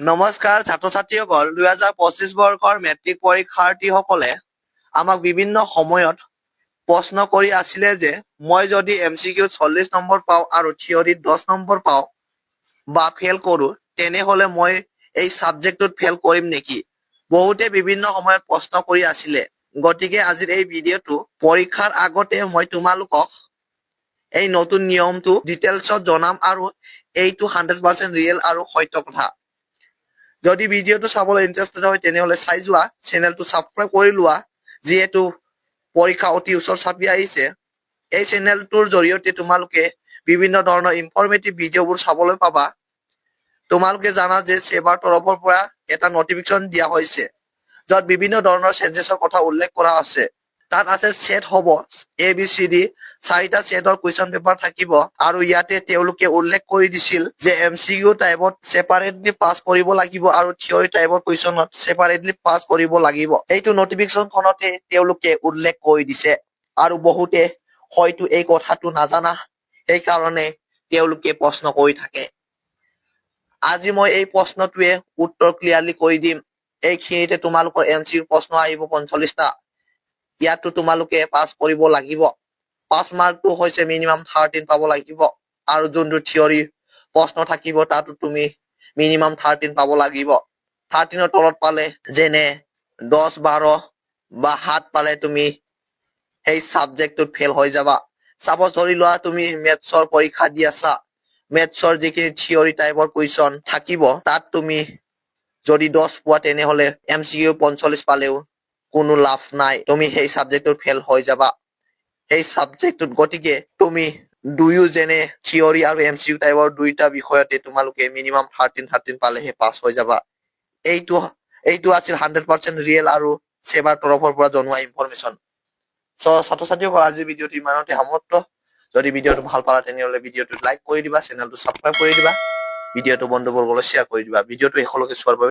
নমস্কাৰ ছাত্ৰ ছাত্ৰীসকল 2025 বৰ্ষৰ মেট্ৰিক পৰীক্ষাৰ্থীসকলে আমাক বিভিন্ন সময়ত প্ৰশ্ন কৰি আছিলে যে মই যদি MCQ 40 নম্বৰ পাওঁ আৰু থিয়ৰিত 10 নম্বৰ পাওঁ বা ফেল কৰোঁ তেনেহলে মই এই সাবজেক্টটোত ফেল কৰিম নেকি? বহুতে বিভিন্ন সময়ত প্ৰশ্ন কৰি আছিলে। গতিকে আজিৰ এই ভিডিঅ'টো পৰীক্ষাৰ আগতে মই তোমালোকক এই নতুন নিয়মটো ডিটেইলছত জনাম আৰু এইটো 100% ৰিয়েল আৰু সত্য কথা। যদি ভিডিঅ'টো চাবলৈ ইন্টাৰেষ্টেড হয় তেনেহলে চাই যোৱা, চেনেলটো সাবস্ক্ৰাইব কৰি লোৱা যিহেতু পৰীক্ষা অতি ওচৰ চাপি আহিছে। এই চেনেলটোৰ জৰিয়তে তোমালোকে বিভিন্ন ধৰণৰ ইনফৰমেটিভ ভিডিঅ'বোৰ চাবলৈ পাবা। তোমালোকে জানা যে সেবাৰ তৰফৰ পৰা এটা নটিফিকেশ্যন দিয়া হৈছে য'ত বিভিন্ন ধৰণৰ চেঞ্জেছৰ কথা উল্লেখ কৰা আছে। তাত আছে সেট হ'ব ABCD 4টা সেটৰ কুৱেশ্যন পেপাৰ থাকিব আৰু ইয়াতে তেওঁলোকে উল্লেখ কৰি দিছিল যে MCQ টাইপত সেপাৰেটলি পাছ কৰিব লাগিব আৰু থিয়ৰি টাইপৰ কুৱেশ্যনত সেপাৰেটলি পাছ কৰিব লাগিব। এইটো নটিফিকেশ্যনখনতে তেওঁলোকে উল্লেখ কৰি দিছে আৰু বহুতে হয়তো এই কথাটো নাজানা সেইকাৰণে তেওঁলোকে প্ৰশ্ন কৰি থাকে। আজি মই এই প্ৰশ্নটোৱে উত্তৰ ক্লিয়াৰলি কৰি দিম। এইখিনিতে তোমালোকৰ MCQ প্ৰশ্ন আহিব 45টা। ইয়াতো তোমালোকে পাছ কৰিব লাগিব। পাছ মাৰ্কটো হৈছে মিনিমাম 13 পাব লাগিব আৰু যোনটো থিয়ৰি প্ৰশ্ন থাকিব তাতো তুমি মিনিমাম 13 পাব লাগিব। 13ৰ তলত পালে যেনে 10, 12 বা 7 পালে তুমি সেই সাবজেক্টটোত ফেল হৈ যাবা। সাপোজ ধৰি লোৱা তুমি মেথছৰ পৰীক্ষা দি আছা, মেথছৰ যিখিনি থিয়ৰি টাইপৰ কুৱেশ্যন থাকিব তাত তুমি যদি 10 পোৱা তেনেহলে MCQ 45 পালেও কোনো লাভ নাই, তুমি সেই সাবজেক্টত ফেল হৈ যাবা। সেই সাবজেক্টত গতিকে তুমি দুয়ো যেনে থিয়ৰি আৰু MCQ টাইপৰ দুইটা বিষয়তে তোমালোকে মিনিমাম 13 পালেহে পাছ হৈ যাবা। এইটো আছিল 100% ৰিয়েল আৰু সেবাৰ তৰফৰ পৰা জনোৱা ইনফৰমেশ্যন। ছাত্ৰ ছাত্ৰীসকল আজিৰ ভিডিঅ'টো ইমানতে সমাপ্ত। যদি ভিডিঅ'টো ভাল পালা তেনেহলে ভিডিঅ'টো লাইক কৰি দিবা, চেনেলটো সাবস্ক্ৰাইব কৰি দিবা, ভিডিঅ'টো বন্ধুবৰ্গলৈ শ্বেয়াৰ কৰি দিবা। ভিডিঅ'টো শেষলৈকে চোৱাৰ বাবে